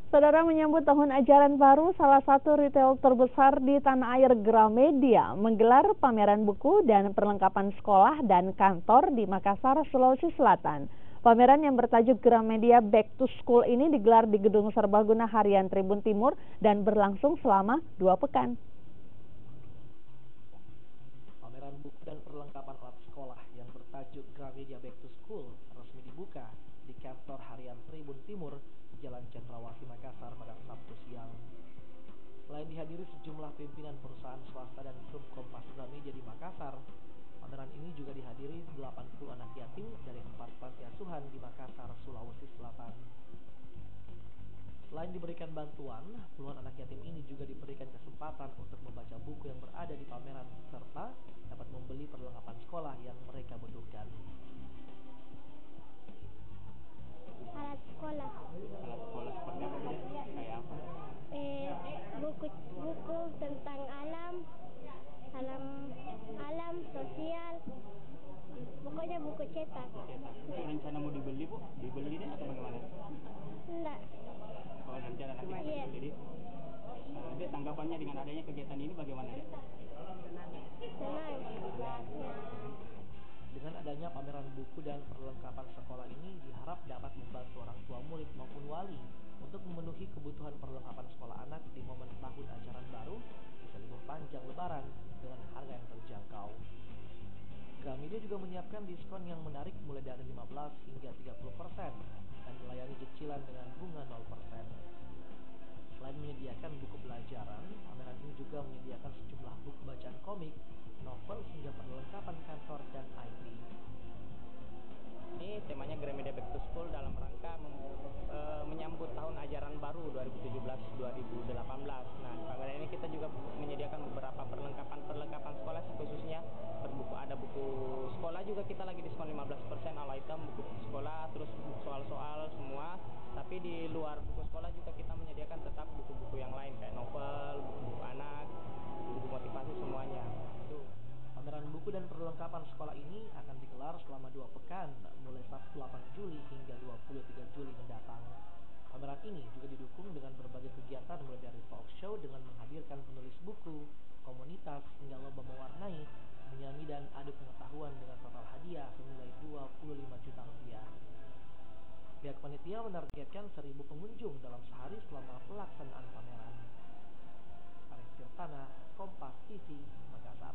Saudara, menyambut tahun ajaran baru, salah satu retail terbesar di tanah air, Gramedia, menggelar pameran buku dan perlengkapan sekolah dan kantor di Makassar, Sulawesi Selatan. Pameran yang bertajuk Gramedia Back to School ini digelar di Gedung Serbaguna Harian Tribun Timur dan berlangsung selama 2 pekan. Pameran buku dan perlengkapan alat sekolah yang bertajuk Gramedia Back to School resmi dibuka di kantor Harian Tribun Timur, Jalan Cendrawasih, Makassar pada Sabtu siang. Selain dihadiri sejumlah pimpinan perusahaan swasta dan grup Kompas Gramedia di Makassar, pameran ini juga dihadiri 80 anak yatim dari 4 panti asuhan di Makassar, Sulawesi Selatan. Selain diberikan bantuan, puluhan anak yatim ini juga diberikan kesempatan untuk membaca buku yang berada di pameran serta dapat membeli perlengkapan sekolah yang mereka butuhkan. Alat sekolah. Alat sekolah seperti apa, Bu? Kayak apa? Buku tentang alam sosial. Pokoknya buku cetak. Itu rencana mau dibeli, Bu? Dibeli deh atau bagaimana? Enggak. Oh, rencana nanti mau Iya. dibeli. Dek, tanggapannya dengan adanya kegiatan ini bagaimana, Dek? Senang. Dengan adanya pameran buku dan perlengkapan sekolah ini diharap dapat membantu orang tua murid maupun wali untuk memenuhi kebutuhan perlengkapan sekolah anak di momen tahun ajaran baru bisa libur panjang lebaran dengan harga yang terjangkau. Gramedia juga menyiapkan diskon yang menarik mulai dari 15 hingga 30% dan melayani cicilan dengan bunga 0%. Selain menyediakan buku pelajaran, pameran ini juga menyediakan sejumlah buku bacaan komik, novel hingga perlengkapan kantor dan IT. Ini temanya Gramedia Back to School dalam rangka menyambut tahun ajaran baru 2017-2018. Nah, di pameran ini kita juga menyediakan beberapa perlengkapan sekolah, khususnya ada buku sekolah juga kita lagi diskon 15% all item buku sekolah, terus soal-soal semua. Tapi di luar buku sekolah juga kita menyediakan tetap buku-buku yang lain kayak novel, buku anak, buku motivasi semuanya. Itu. Pameran buku dan perlengkapan sekolah ini akan digelar selama 2 pekan, mulai Sabtu 8 Juli hingga 23 Juli mendatang. Pameran ini juga didukung dengan berbagai kegiatan mulai dari talk show dengan menghadirkan penulis buku, komunitas, hingga lomba mewarnai, menyanyi dan adu pengetahuan dengan total hadiah senilai 25 juta rupiah. Pihak panitia menargetkan 1.000 pengunjung dalam sehari selama pelaksanaan pameran. Arif Tirtana, Kompas TV, Makassar.